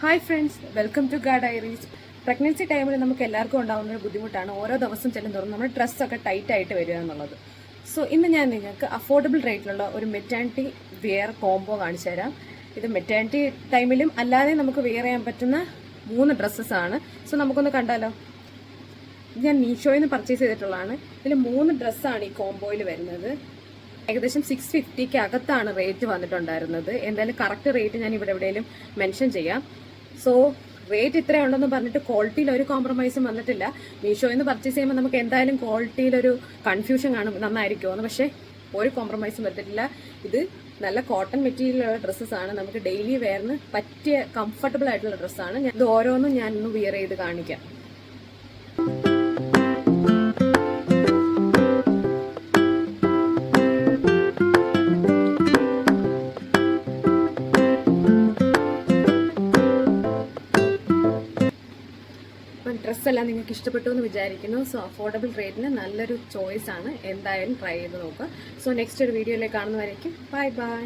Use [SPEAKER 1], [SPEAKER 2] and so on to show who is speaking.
[SPEAKER 1] Hi friends, welcome to ഗാ diaries. Pregnancy ടൈമിൽ നമുക്ക് എല്ലാവർക്കും ഉണ്ടാകുന്ന ഒരു ബുദ്ധിമുട്ടാണ് ഓരോ ദിവസം ചെല്ലുന്നതോറും നമ്മുടെ ഡ്രസ്സൊക്കെ ടൈറ്റ് ആയിട്ട് വരിക എന്നുള്ളത്. സോ ഇന്ന് ഞാൻ നിങ്ങൾക്ക് അഫോർഡബിൾ റേറ്റിലുള്ള ഒരു മെറ്റേണിറ്റി വെയർ കോംബോ കാണിച്ചു തരാം. ഇത് മെറ്റേണിറ്റി ടൈമിലും അല്ലാതെ നമുക്ക് വെയർ ചെയ്യാൻ പറ്റുന്ന 3 ഡ്രസ്സസ് ആണ്. സോ നമുക്കൊന്ന് കണ്ടാലോ. ഞാൻ മീഷോയിൽ നിന്ന് പർച്ചേസ് ചെയ്തിട്ടുള്ളതാണ്. ഇതിൽ 3 ഡ്രസ്സാണ് ഈ കോംബോയിൽ വരുന്നത്. ഏകദേശം 650 അകത്താണ് റേറ്റ് വന്നിട്ടുണ്ടായിരുന്നത്. എന്തായാലും കറക്റ്റ് റേറ്റ് ഞാൻ ഇവിടെ എവിടെയെങ്കിലും മെൻഷൻ ചെയ്യാം. സോ റേറ്റ് ഇത്രയുണ്ടെന്ന് പറഞ്ഞിട്ട് ക്വാളിറ്റിയിൽ ഒരു കോംപ്രമൈസും വന്നിട്ടില്ല. മീഷോയിൽ നിന്ന് പർച്ചേസ് ചെയ്യുമ്പോൾ നമുക്ക് എന്തായാലും ക്വാളിറ്റിയിലൊരു കൺഫ്യൂഷൻ കാണും, നന്നായിരിക്കുമെന്ന്. പക്ഷേ ഒരു കോംപ്രമൈസും വരുത്തിട്ടില്ല. ഇത് നല്ല കോട്ടൺ മെറ്റീരിയലുള്ള ഡ്രസ്സസ് ആണ്. നമുക്ക് ഡെയിലി വെയറിന് പറ്റിയ കംഫർട്ടബിൾ ആയിട്ടുള്ള ഡ്രസ്സാണ്. ഇത് ഓരോന്നും ഞാൻ ഒന്ന് വിയർ ചെയ്ത് കാണിക്കാം. ഡ്രസ്സെല്ലാം നിങ്ങൾക്ക് ഇഷ്ടപ്പെട്ടു എന്ന് വിചാരിക്കുന്നു. സോ അഫോർഡബിൾ റേറ്റിന് നല്ലൊരു ചോയ്സ് ആണ്. എന്തായാലും ട്രൈ ചെയ്ത് നോക്കുക. സോ നെക്സ്റ്റ് ഒരു വീഡിയോയിലേക്ക് കാണുന്നവരേക്കും ബൈ ബൈ.